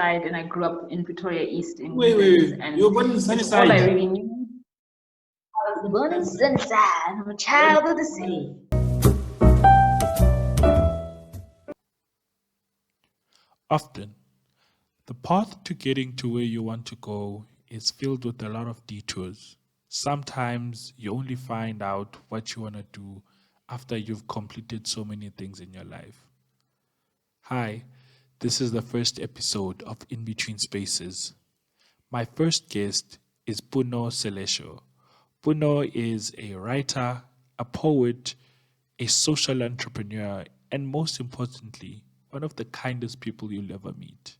Sunnyside, and I grew up in Pretoria East in Wait. and You were born in all I Sunnyside? really knew. I was born in Sunnyside. I'm a child of the city. Often, the path to getting to where you want to go is filled with a lot of detours. Sometimes you only find out what you want to do after you've completed so many things in your life. Hi, this is the first episode of Inbetween Spaces. My first guest is Puno Selesho. Puno is a writer, a poet, a social entrepreneur, and most importantly, one of the kindest people you'll ever meet.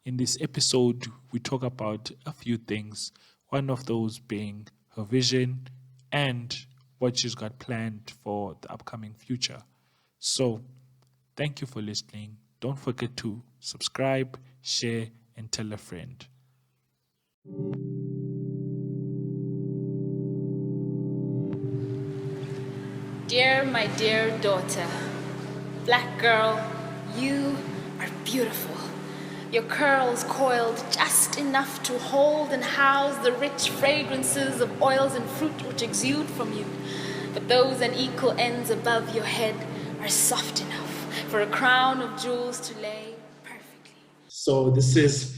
In this episode, we talk about a few things, one of those being her vision and what she's got planned for the upcoming future. So, thank you for listening. Don't forget to subscribe, share, and tell a friend. Dear, my dear daughter, black girl, you are beautiful. Your curls coiled just enough to hold and house the rich fragrances of oils and fruit which exude from you. But those on equal ends above your head are soft enough for a crown of jewels to lay perfectly. So this is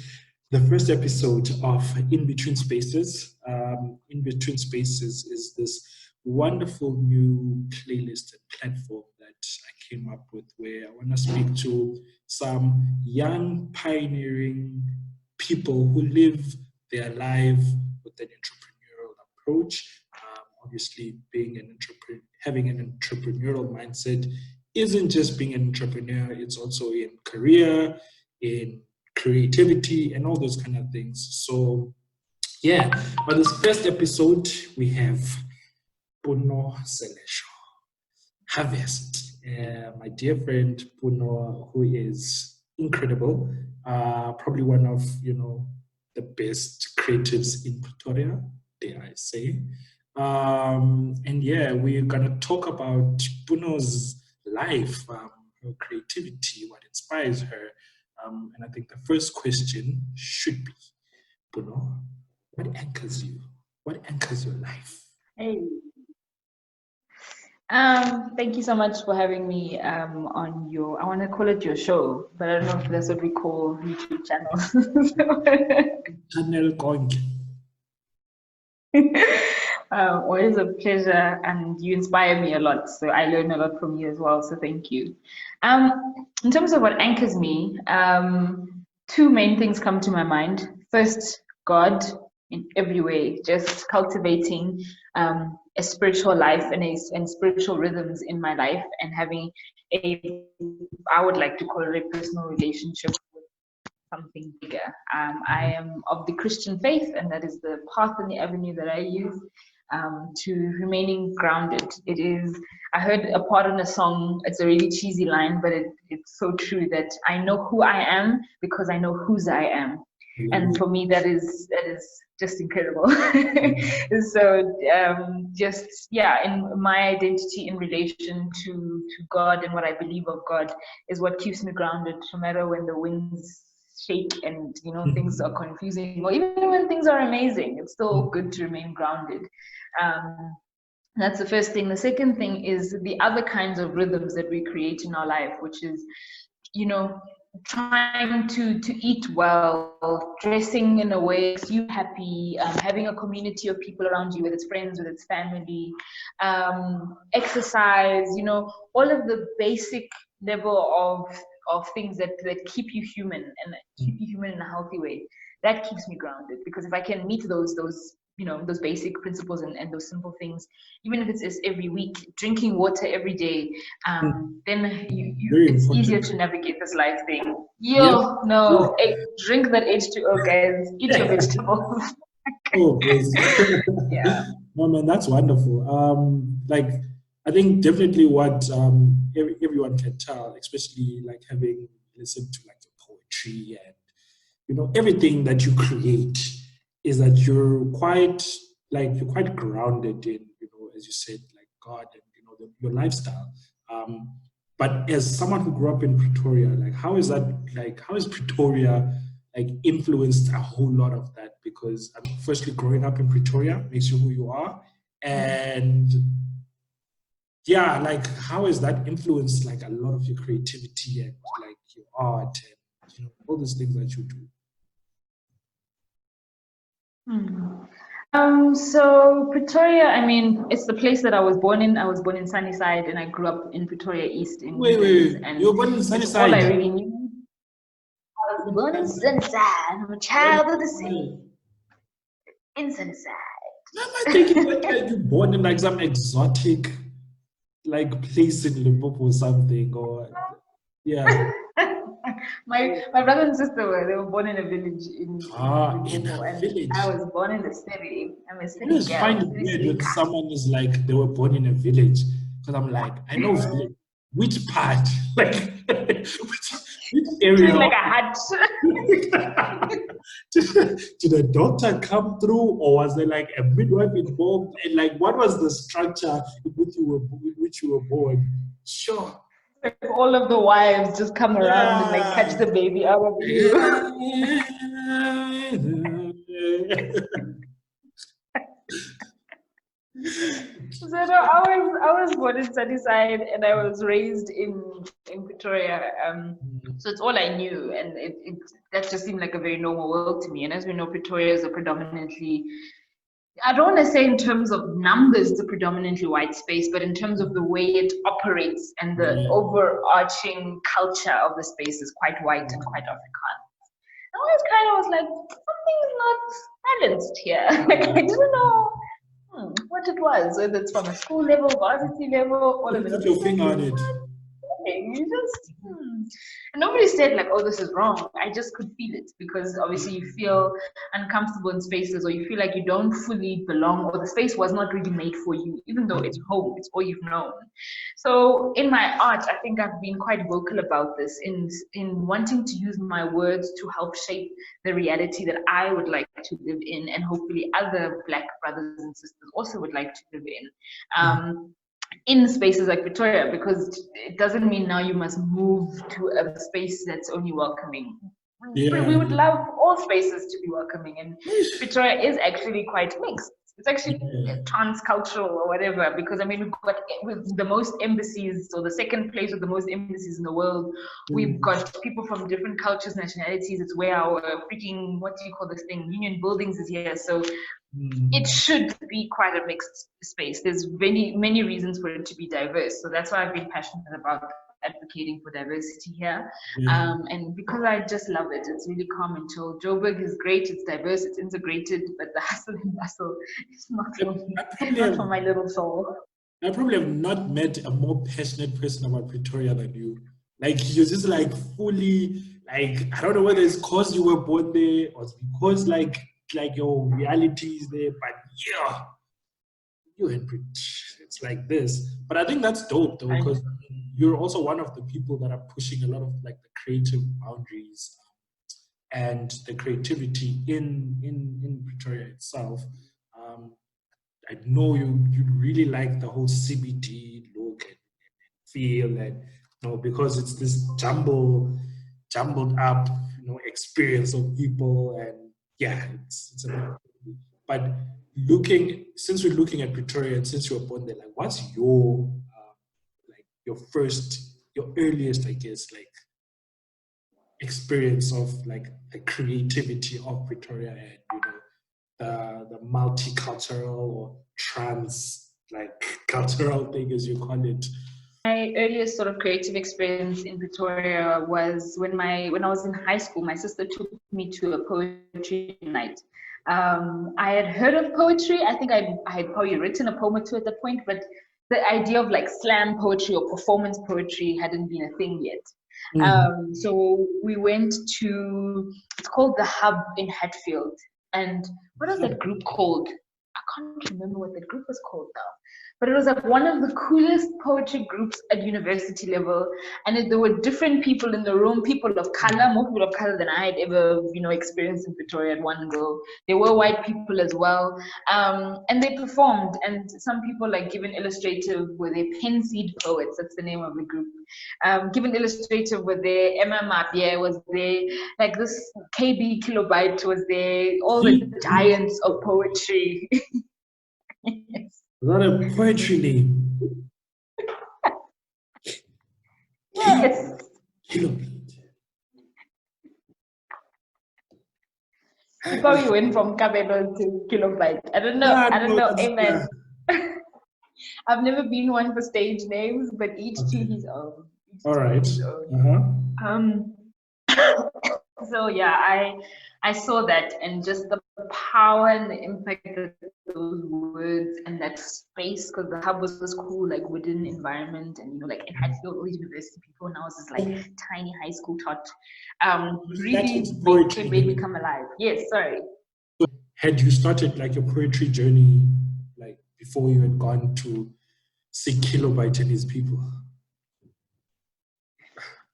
the first episode of Inbetween Spaces. Inbetween Spaces is this wonderful new playlist and platform that I came up with, where I want to speak to some young pioneering people who live their life with an entrepreneurial approach. Obviously, being an having an entrepreneurial mindset isn't just being an entrepreneur, it's also in career, in creativity, and all those kind of things. So yeah, on this first episode, we have Puno Selesho, Harvest. My dear friend Puno, who is incredible, probably one of the best creatives in Pretoria, dare I say. And yeah, we're gonna talk about Puno's life, her creativity, what inspires her. And I think the first question should be, Puno, what anchors you? What anchors your life? Hey. Thank you so much for having me on your, I want to call it your show, but I don't know if that's what we call YouTube channels. Channel Kong. Always a pleasure, and you inspire me a lot, so I learn a lot from you as well, so thank you. In terms of what anchors me, two main things come to my mind. First, God in every way, just cultivating a spiritual life and spiritual rhythms in my life, and having I would like to call it a personal relationship with something bigger. I am of the Christian faith, and that is the path and the avenue that I use to remaining grounded. It is, I heard a part in a song, it's a really cheesy line, but it's so true, that I know who I am because I know whose I am. And for me, that is just incredible. So in my identity in relation to God and what I believe of God is what keeps me grounded, no matter when the winds shake and things are confusing, or even when things are amazing. It's still good to remain grounded. That's the first thing. The second thing is the other kinds of rhythms that we create in our life, which is trying to eat well, dressing in a way that makes you happy, having a community of people around you, whether it's friends, whether it's family, exercise, all of the basic level of things that keep you human and keep you human in a healthy way. That keeps me grounded, because if I can meet those basic principles and those simple things, even if it's just every week, drinking water every day, then it's easier to navigate this life thing. Drink that H2O, guys. Eat your vegetables. Oh, please. Yeah. No, man, that's wonderful. I think definitely what everyone can tell, especially like having listened to like the poetry and everything that you create, is that you're quite grounded in, as you said, like God and your lifestyle. But as someone who grew up in Pretoria, how is Pretoria like influenced a whole lot of that, because firstly, growing up in Pretoria makes you who you are. And yeah, like how has that influenced like a lot of your creativity and like your art and all these things that you do? So Pretoria, I mean, it's the place that I was born in. I was born in Sunnyside, and I grew up in Pretoria East in England. And you were born in it's Sunnyside? all I really knew. I was born in Sunnyside. I'm a child of the city. In Sunnyside. Am I thinking like you're born in like some exotic like place in Limpopo or something, or yeah. my brother and sister they were born in a village in In Limpopo, a and village. I was born in the city. I'm a I city just girl. find it weird when someone is like they were born in a village, because I'm like, I know village. Which part? Like which area? Like a hut. Did a doctor come through, or was there like a midwife involved? And like, what was the structure in which you were born? Sure. Like all of the wives just come around and like catch the baby out of you. So no, I was born in Sunnyside and I was raised in Pretoria. So it's all I knew, and that just seemed like a very normal world to me. And as we know, Pretoria is a predominantly, I don't want to say in terms of numbers, it's a predominantly white space, but in terms of the way it operates and the overarching culture of the space is quite white and quite Afrikaans. I always kind of was like, something's not balanced here. Like I didn't know what it was, whether it's from a school level, varsity level, all of it. Put your finger on it. You just and nobody said like, oh, this is wrong. I just could feel it, because obviously you feel uncomfortable in spaces, or you feel like you don't fully belong, or the space was not really made for you, even though it's home, it's all you've known. So in my art, I think I've been quite vocal about this in wanting to use my words to help shape the reality that I would like to live in, and hopefully other Black brothers and sisters also would like to live in spaces like Pretoria, because it doesn't mean now you must move to a space that's only welcoming. We would love all spaces to be welcoming, and Pretoria is actually quite mixed. It's actually transcultural or whatever, because I mean, we've got with the most embassies, or the second place with the most embassies in the world. We've got people from different cultures, nationalities. It's where our freaking, what do you call this thing, union buildings is here. So it should be quite a mixed space. There's many reasons for it to be diverse. So that's why I've been passionate about advocating for diversity here. And because I just love it. It's really calm and chill. Joburg is great, it's diverse, it's integrated, but the hustle and bustle is not for me. Not for my little soul. I probably have not met a more passionate person about Pretoria than you. Like, you're just like fully, like, I don't know whether it's because you were born there, or it's because like your reality is there, but yeah, you and it's like this. But I think that's dope though, because you're also one of the people that are pushing a lot of like the creative boundaries and the creativity in Pretoria itself. I know you really like the whole CBD look and feel, and because it's this jumbled up experience of people, and yeah, it's a, but since we're looking at Pretoria, and since you were born there, like what's your your earliest, I guess, like experience of like the creativity of Pretoria, and the multicultural or trans like cultural thing, as you call it? My earliest sort of creative experience in Pretoria was when I was in high school. My sister took me to a poetry night. I had heard of poetry. I think I had probably written a poem or two at the point, but the idea of like slam poetry or performance poetry hadn't been a thing yet. So we went to, it's called the Hub in Hatfield. And what was that group called? I can't remember what that group was called now. but it was like one of the coolest poetry groups at university level. And there were different people in the room, people of color, more people of color than I had ever, experienced in Pretoria at one go. There were white people as well. And they performed, and some people like Given Illustrative were their pen seed poets, that's the name of the group. Given Illustrative were there, Emma Mabie was there, like this KB Kilobyte was there, all the giants of poetry. Yes. Not a poetry name. Yes. Kilobyte. Before we went from Kabelo to Kilobyte. I don't know. Amen. I've never been one for stage names, but each to his own. All right. So yeah, I saw that, and just the power and the impact that those words and that space, because the hub was this cool, like wooden environment, and like it had all these university people, and I was this like tiny high school tot. Really made me come alive. Yes, sorry. So had you started like your poetry journey like before you had gone to see Kilobyte and his people?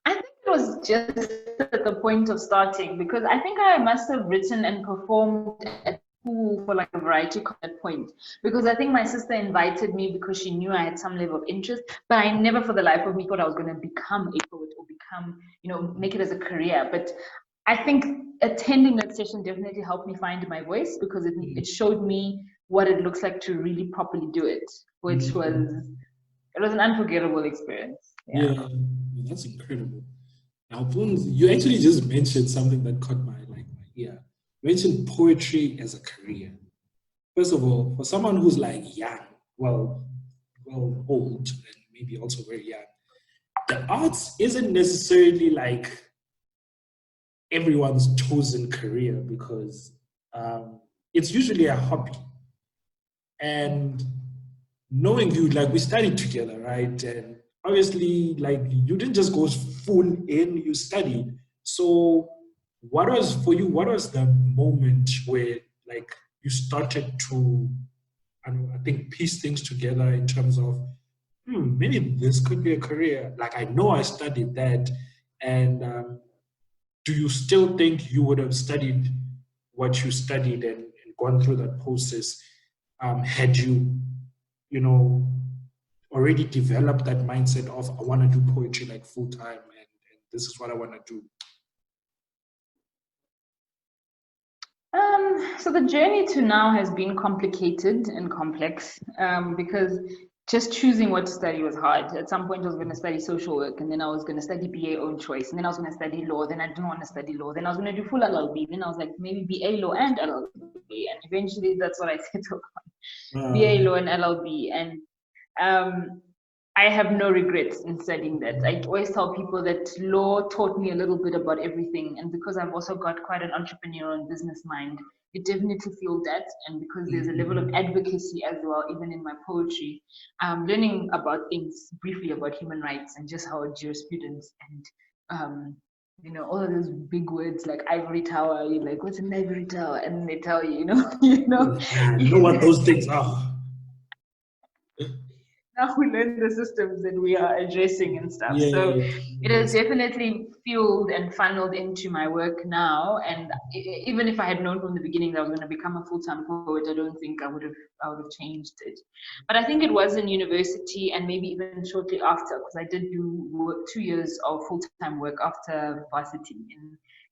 I think it was just at the point of starting, because I think I must have written and performed at school for like a variety at that point, because I think my sister invited me because she knew I had some level of interest, but I never for the life of me thought I was going to become a poet or become, make it as a career. But I think attending that session definitely helped me find my voice, because it showed me what it looks like to really properly do it, which was an unforgettable experience. Yeah, that's incredible. Now, Boons, you actually just mentioned something that caught my ear. You mentioned poetry as a career. First of all, for someone who's like young, well old, and maybe also very young, the arts isn't necessarily like everyone's chosen career, because it's usually a hobby. And knowing you, like we studied together, right? And obviously, like you didn't just go full in, you studied. So what was the moment where like you started to, I think, piece things together in terms of, maybe this could be a career. Like I know I studied that. And do you still think you would have studied what you studied and gone through that process had you, already developed that mindset of I want to do poetry like full time, and this is what I want to do? So the journey to now has been complicated and complex, because just choosing what to study was hard. At some point I was going to study social work, and then I was going to study BA own choice, and then I was going to study law, then I didn't want to study law, then I was going to do full LLB, then I was like maybe BA law and LLB, and eventually that's what I settled on, BA law and LLB. And I have no regrets in studying that. I always tell people that law taught me a little bit about everything, and because I've also got quite an entrepreneurial and business mind, it definitely fueled that. And because there's a level of advocacy as well, even in my poetry, learning about things briefly about human rights and just how jurisprudence and all of those big words like ivory tower, you're like, what's an ivory tower? And they tell you, You know what those things are. Now we learn the systems that we are addressing and stuff. It has definitely fueled and funneled into my work now. And even if I had known from the beginning that I was going to become a full-time poet, I don't think I would have changed it. But I think it was in university, and maybe even shortly after, because I did do 2 years of full-time work after varsity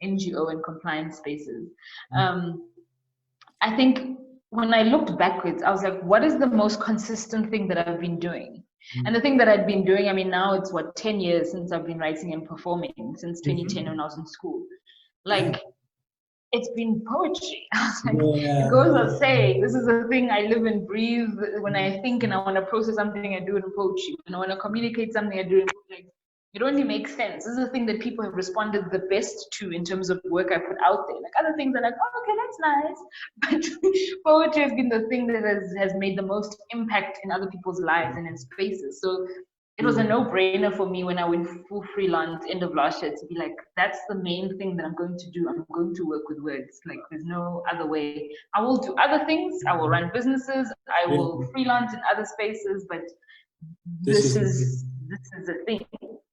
in NGO and compliance spaces. I think when I looked backwards, I was like, what is the most consistent thing that I've been doing? And the thing that I'd been doing, I mean, now it's 10 years since I've been writing and performing, since 2010 when I was in school. Like, it's been poetry. I was like, it goes without saying, this is a thing I live and breathe. When I think and I want to process something, I do it in poetry. When I want to communicate something, I do it in poetry. It only makes sense. This is the thing that people have responded the best to in terms of work I put out there. Like other things are like, oh, okay, that's nice. But poetry has been the thing that has made the most impact in other people's lives and in spaces. So it was a no-brainer for me when I went full freelance end of last year to be like, that's the main thing that I'm going to do. I'm going to work with words. Like, there's no other way. I will do other things. I will run businesses. I will freelance in other spaces, but this is a thing.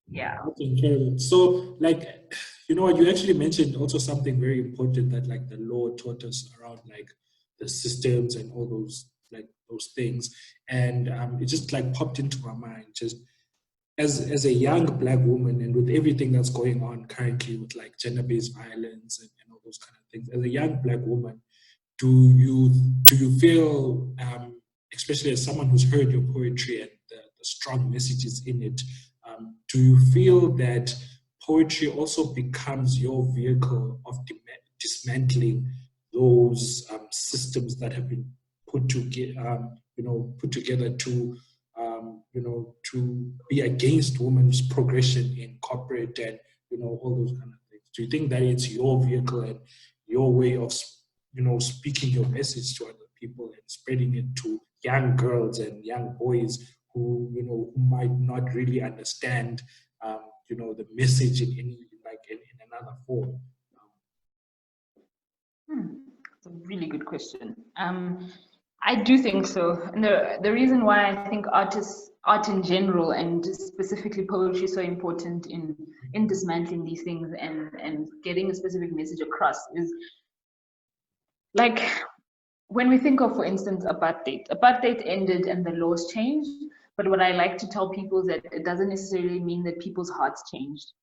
Yeah. That's incredible. So, like, you know what, you actually mentioned also something very important that like the law taught us around like the systems and all those like those things. And it just like popped into my mind just as a young Black woman and with everything that's going on currently with like gender-based violence and all those kind of things, as a young Black woman, do you feel, especially as someone who's heard your poetry and the strong messages in it, do you feel that poetry also becomes your vehicle of dismantling those systems that have been put together, put together to to be against women's progression in corporate and all those kind of things? Do you think that it's your vehicle and your way of speaking your message to other people and spreading it to young girls and young boys who might not really understand the message in any in another form? It's a really good question. I do think so. And the reason why I think art in general, and specifically poetry, is so important in dismantling these things and getting a specific message across is like when we think of, for instance, apartheid ended and the laws changed. But what I like to tell people is that it doesn't necessarily mean that people's hearts changed.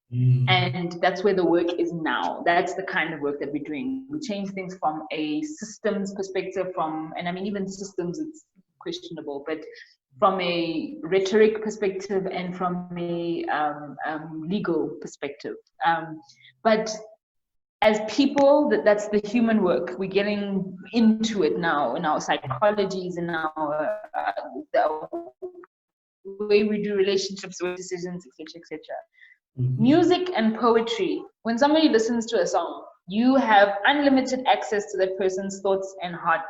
And that's where the work is now. That's the kind of work that we're doing. We change things from a systems perspective, and I mean, even systems, it's questionable, but from a rhetoric perspective and from a legal perspective. But as people, that's the human work. We're getting into it now in our psychologies, in our the way we do relationships, with decisions, etc., etc. Music and poetry. When somebody listens to a song, you have unlimited access to that person's thoughts and heart,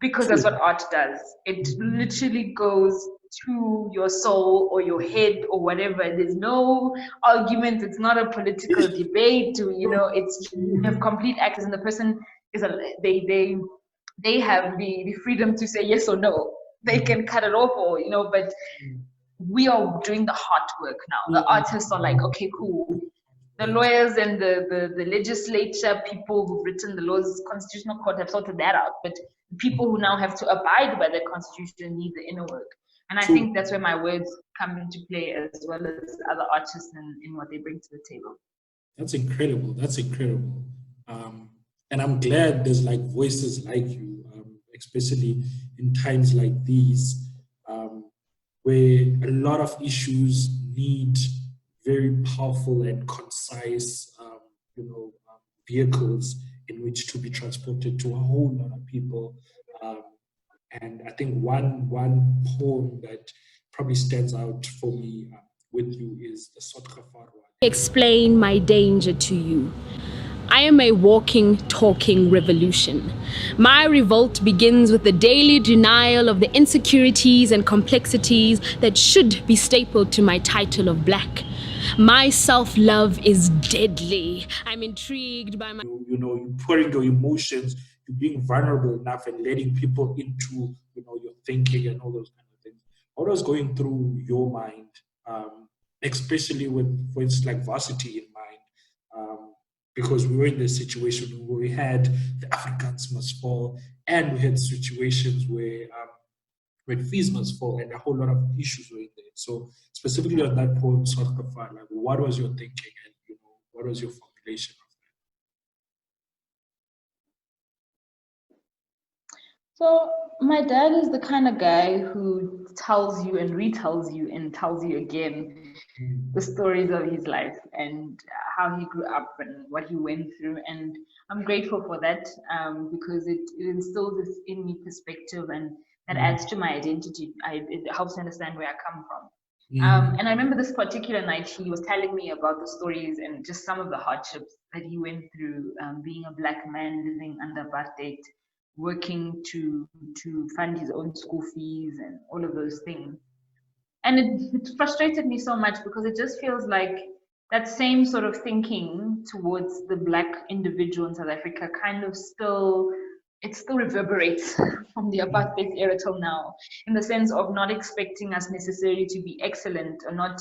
because that's what art does. It literally goes to your soul or your head or whatever. There's no argument. It's not a political debate. It's, you have complete access, and the person is they have the freedom to say yes or no. They can cut it off, or but we are doing the hard work now. The artists are like, okay, cool. The lawyers and the legislature, people who've written the laws, constitutional court, have sorted that out. But people who now have to abide by the constitution need the inner work. And I think that's where my words come into play, as well as other artists in what they bring to the table. That's incredible. That's incredible. And I'm glad there's like voices like you, especially in times like these, where a lot of issues need very powerful and concise, vehicles in which to be transported to a whole lot of people. And I think one poem that probably stands out for me with you is the Sotka Farwa. Explain my danger to you. I am a walking, talking revolution. My revolt begins with the daily denial of the insecurities and complexities that should be stapled to my title of Black. My self-love is deadly. I'm intrigued by my... You pouring your emotions, you being vulnerable enough and letting people into, your thinking and all those kind of things. What was going through your mind, especially with, for instance, like varsity in mind? Because we were in this situation where we had the Africans must fall, and we had situations where fees must fall, and a whole lot of issues were in there. So specifically on that poem, South Kafar, like what was your thinking, and what was your formulation of that? So my dad is the kind of guy who tells you and retells you and tells you again the stories of his life and how he grew up and what he went through. And I'm grateful for that, because it instills this in me perspective, and that adds to my identity. It helps me understand where I come from. And I remember this particular night, he was telling me about the stories and just some of the hardships that he went through, being a Black man living under apartheid, working to fund his own school fees and all of those things. And it frustrated me so much because it just feels like that same sort of thinking towards the Black individual in South Africa kind of still, it still reverberates from the apartheid era till now, in the sense of not expecting us necessarily to be excellent, or not,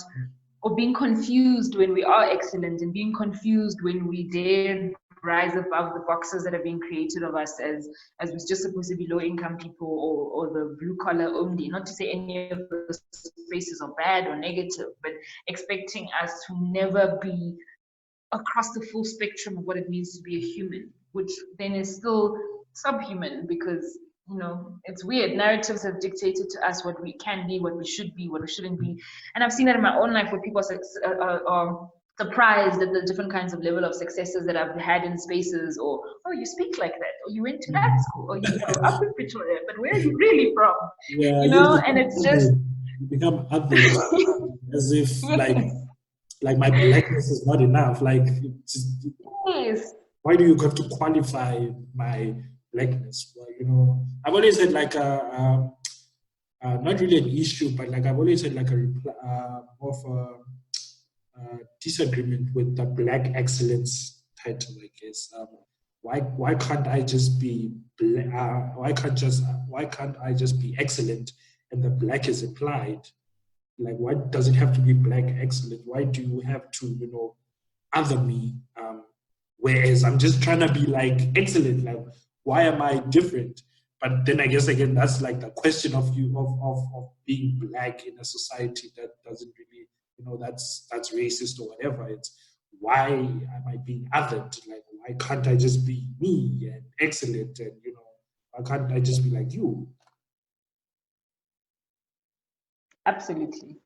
or being confused when we are excellent, and being confused when we dare rise above the boxes that are being created of us as we're just supposed to be low income people, or the blue collar only. Not to say any of those spaces are bad or negative, but expecting us to never be across the full spectrum of what it means to be a human, which then is still subhuman, because it's weird. Narratives have dictated to us what we can be, what we should be, what we shouldn't be. And I've seen that in my own life, where people are surprised at the different kinds of level of successes that I've had in spaces, or, oh, you speak like that, or you went to that school, or you grew up in Pretoria, but where are you really from? Yeah, And it's just you become othered, as if like my blackness is not enough. Like, yes. why do you have to qualify my blackness? Well, I've always had like not really an issue, but like I've always had like more of a disagreement with the Black excellence title, I guess. Why can't I just be why can't I just be excellent and the Black is implied? Like, why does it have to be Black excellent? Why do you have to other me? Whereas I'm just trying to be like excellent. Like, why am I different? But then I guess again, that's like the question of being Black in a society that doesn't really, that's racist or whatever. It's, why am I being othered? Like, why can't I just be me and excellent? And why can't I just be like you? Absolutely.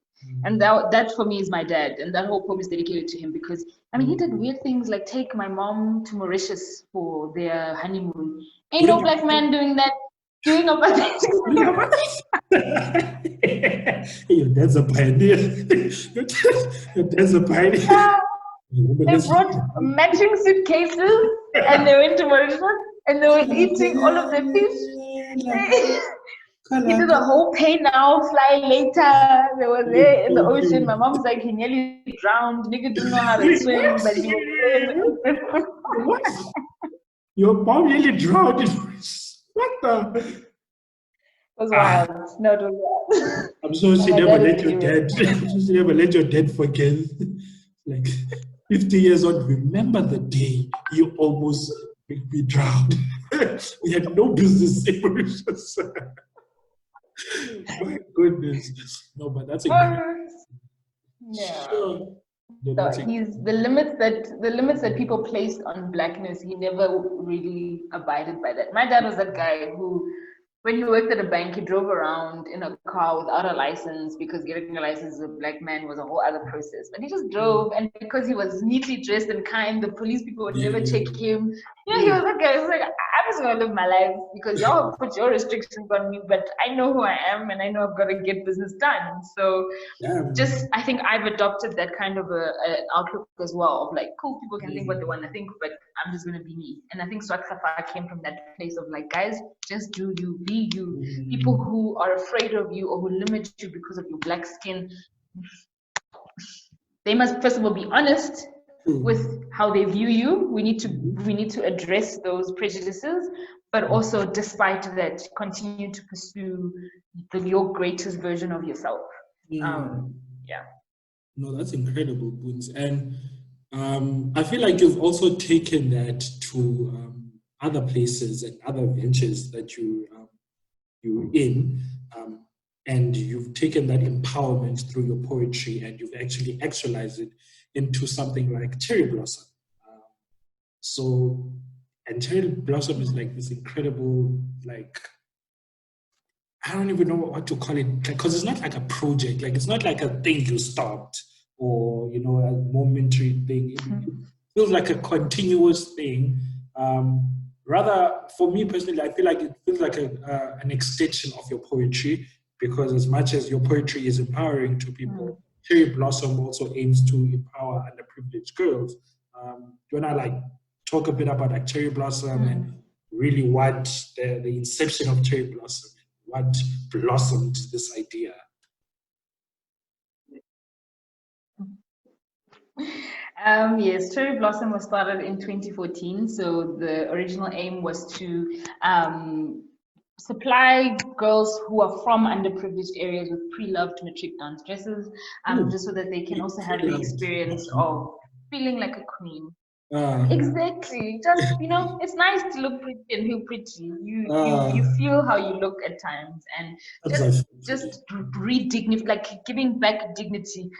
And that for me is my dad, and that whole poem is dedicated to him, because he did weird things like take my mom to Mauritius for their honeymoon. Ain't no Black man doing that. Doing a Your dad's a pioneer. Your dad's a pioneer. Yeah. They brought matching suitcases and they went to Mauritius and they were eating all of the fish. He did a whole pay now, fly later. They were there in the ocean. My mom's like, he nearly drowned. Nigga didn't know how to swim, but he was there. What? Your mom nearly drowned. What the? It was wild. No, it was wild. I'm sure she never let your dad. She never let your dad forget. Like 50 years on, remember the day you almost made me drown. We had no business in Mauritius. My goodness. No, but that's a great. Yeah. Sure. So he's the limits that people placed on Blackness, he never really abided by that. My dad was that guy who, when he worked at a bank, he drove around in a car without a license, because getting a license as a Black man was a whole other process. But he just drove, and because he was neatly dressed and kind, the police people would never check him. He was that guy. He was like, I'm just gonna live my life because y'all put your restrictions on me, but I know who I am and I know I've got to get business done. So I think I've adopted that kind of an outlook as well, of like, cool, people can think what they want to think, but I'm just gonna be me. And I think Swat Safa came from that place of like, guys, just do you, be you. People who are afraid of you or who limit you because of your Black skin, they must first of all be honest with how they view you. We need to address those prejudices, but also, despite that, continue to pursue your greatest version of yourself. No, that's incredible, Boons. And I feel like you've also taken that to other places and other ventures that you're in, and you've taken that empowerment through your poetry and you've actually actualized it into something like Cherry Blossom. And Cherry Blossom is like this incredible, like, I don't even know what to call it, because it's not like a project, like it's not like a thing you stopped or, a momentary thing. It feels like a continuous thing. Rather, for me personally, I feel like it feels like an extension of your poetry, because as much as your poetry is empowering to people, Cherry Blossom also aims to empower underprivileged girls. Do you want to like talk a bit about like Cherry Blossom and really what the inception of Cherry Blossom, what blossomed this idea? Yes, Cherry Blossom was started in 2014. So the original aim was to supply girls who are from underprivileged areas with pre-loved matric dance dresses, just so that they can also have the experience of feeling like a queen. Exactly. Just, it's nice to look pretty and feel pretty. You feel how you look at times, and just re-dignify, like giving back dignity.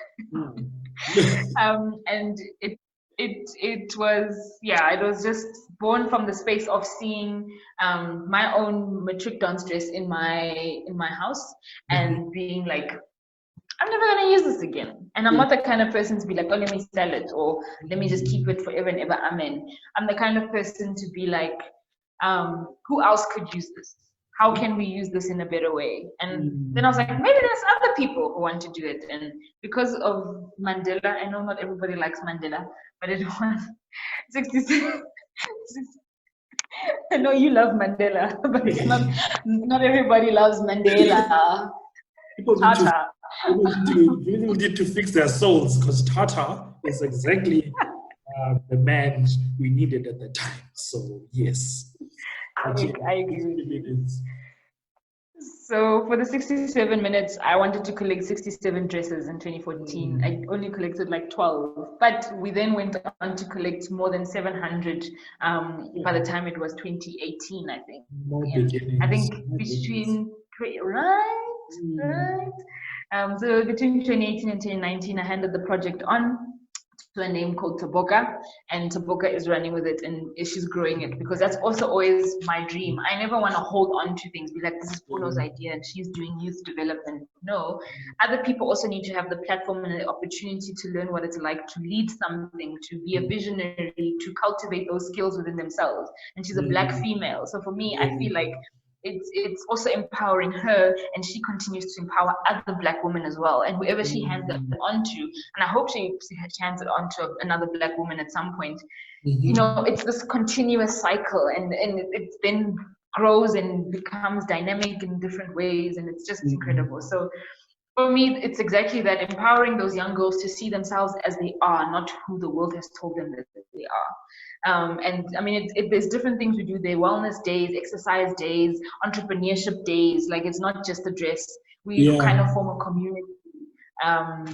And it was just born from the space of seeing my own matric dance dress in my house, and being like, I'm never gonna use this again. And I'm not the kind of person to be like, oh, let me sell it, or let me just keep it forever and ever. Amen. I'm the kind of person to be like, who else could use this? How can we use this in a better way? And then I was like, maybe there's other people who want to do it. And because of Mandela, I know not everybody likes Mandela, but it was 66. I know you love Mandela, but it's not everybody loves Mandela. People need to fix their souls, because Tata is exactly the man we needed at the time. So yes, I agree. So for the 67 minutes, I wanted to collect 67 dresses in 2014. I only collected like 12, but we then went on to collect more than 700 by the time it was 2018, I think. I think between, right? So between 2018 and 2019, I handed the project on to a name called Taboka, and Taboka is running with it, and she's growing it, because that's also always my dream. I never want to hold on to things, be like, this is Puno's idea and she's doing youth development. No, other people also need to have the platform and the opportunity to learn what it's like to lead something, to be a visionary, to cultivate those skills within themselves. And she's a Black female, so for me, I feel like it's also empowering her, and she continues to empower other Black women as well. And whoever she hands it onto, and I hope she hands it on to another Black woman at some point, it's this continuous cycle, and it then grows and becomes dynamic in different ways, and it's just incredible. So for me, it's exactly that, empowering those young girls to see themselves as they are, not who the world has told them that they are. And I mean, there's different things we do there: wellness days, exercise days, entrepreneurship days. Like, it's not just a dress. We kind of form a community. Oh,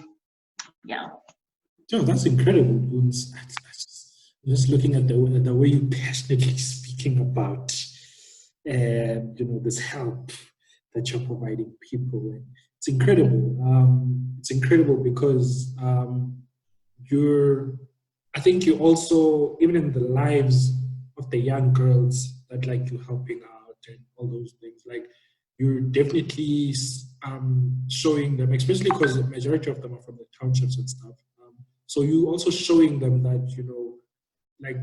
that's incredible, Boons. Just looking at the way you passionately speaking about, this help that you're providing people. It's incredible. It's incredible because I think you also, even in the lives of the young girls that like you helping out and all those things, like you're definitely showing them, especially because the majority of them are from the townships and stuff. So you also showing them that, like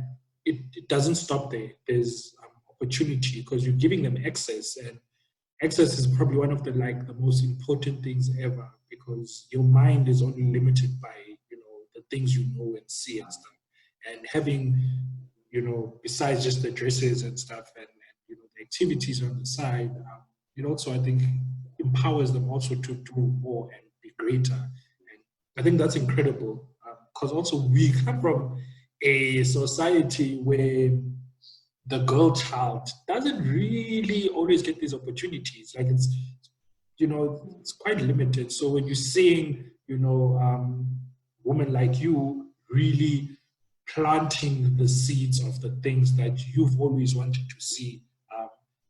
it doesn't stop there. There's opportunity, because you're giving them access, and access is probably one of the most important things ever, because your mind is only limited by the things you know and see and stuff. And having besides just the dresses and stuff, and the activities on the side, it also, I think, empowers them also to do more and be greater. And I think that's incredible, because also we come from a society where the girl child doesn't really always get these opportunities. Like, it's it's quite limited. So when you're seeing women like you really planting the seeds of the things that you've always wanted to see,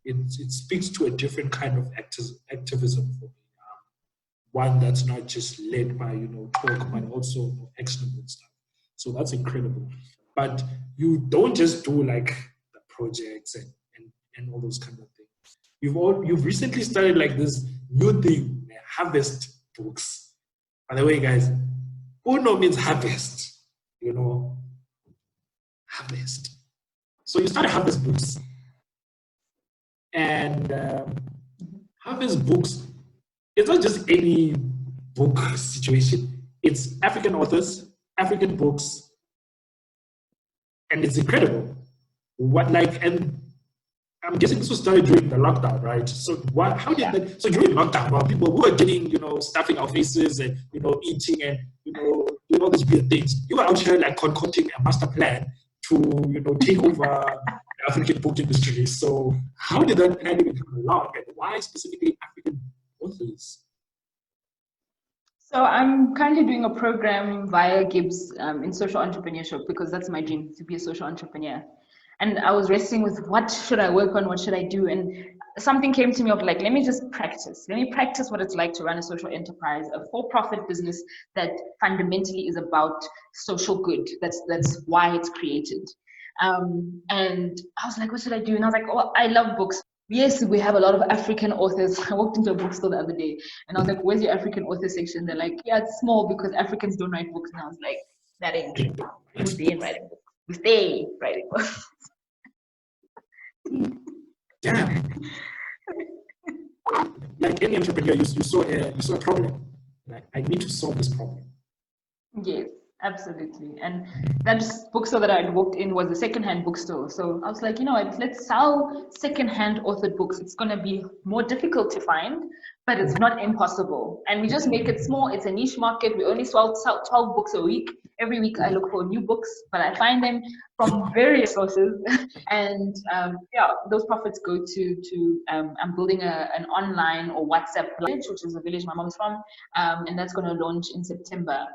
it speaks to a different kind of activism for me. One that's not just led by talk, but also actionable stuff. So that's incredible. But you don't just do like the projects and all those kind of things. You've recently started like this new thing, harvest books. By the way, guys, Puno means harvest. Harvest. So you started harvest books, and harvest books. It's not just any book situation. It's African authors, African books, and it's incredible. And I'm guessing this was started during the lockdown, right? So how did that? So during lockdown, while people were getting, stuffing our faces and eating and doing all these weird things. You are out here like concocting a master plan to, take over the African book industry. So how did that plan even come along, and why specifically African authors? So I'm currently doing a program via Gibbs in social entrepreneurship, because that's my dream, to be a social entrepreneur. And I was wrestling with what should I work on, what should I do? And something came to me of like, let me just practice. Let me practice what it's like to run a social enterprise, a for-profit business that fundamentally is about social good. That's why it's created. And I was like, what should I do? And I was like, oh, I love books. Yes, we have a lot of African authors. I walked into a bookstore the other day and I was like, where's your African author section? They're like, yeah, it's small because Africans don't write books. And I was like, that ain't true. We stay writing books. We stay writing books. Damn. Like any entrepreneur, you saw a problem. Like, I need to solve this problem. Yes, absolutely. And that bookstore that I walked in was a secondhand bookstore. So I was like, you know what, let's sell secondhand authored books. It's going to be more difficult to find, but it's not impossible. And we just make it small. It's a niche market. We only sell 12 books a week. Every week I look for new books, but I find them from various sources. And those profits go to I'm building an online or WhatsApp village, which is a village my mom is from, and that's going to launch in September.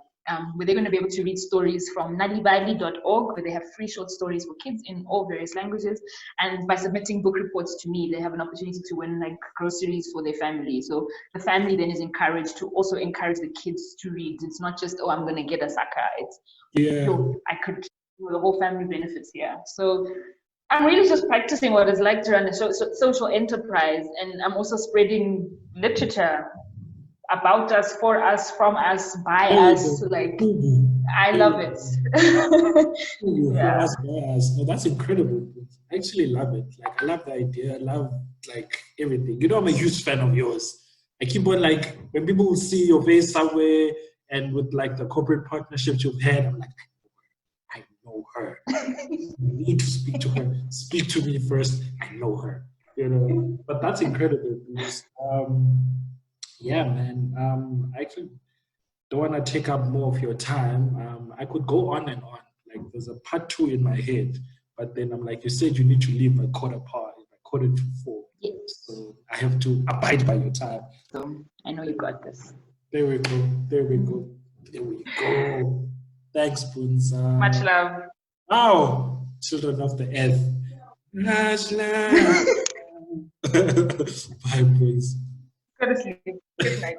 Where they're going to be able to read stories from nalibali.org, where they have free short stories for kids in all various languages. And by submitting book reports to me, they have an opportunity to win like groceries for their family. So the family then is encouraged to also encourage the kids to read. It's not just, oh, I'm going to get a saka. It's, I could, the whole family benefits here. So I'm really just practicing what it's like to run a social enterprise. And I'm also spreading literature about us, for us, from us, by us. Like, I love it. Yeah. No, that's incredible. I actually love it. Like, I love the idea. I love like everything. You know, I'm a huge fan of yours. I keep on like, when people will see your face somewhere and with like the corporate partnerships you've had, I'm like, I know her. You need to speak to her. Speak to me first. I know her. But that's incredible. Because, yeah, man. I actually don't want to take up more of your time. I could go on and on. Like, there's a part 2 in my head, but then I'm like, you said you need to leave by 4:15. Yes. So I have to abide by your time. So I know you got this. There we go. Thanks, Punza. Much love. Oh, children of the earth. Much love. Bye, Punza. Go to sleep. Good night.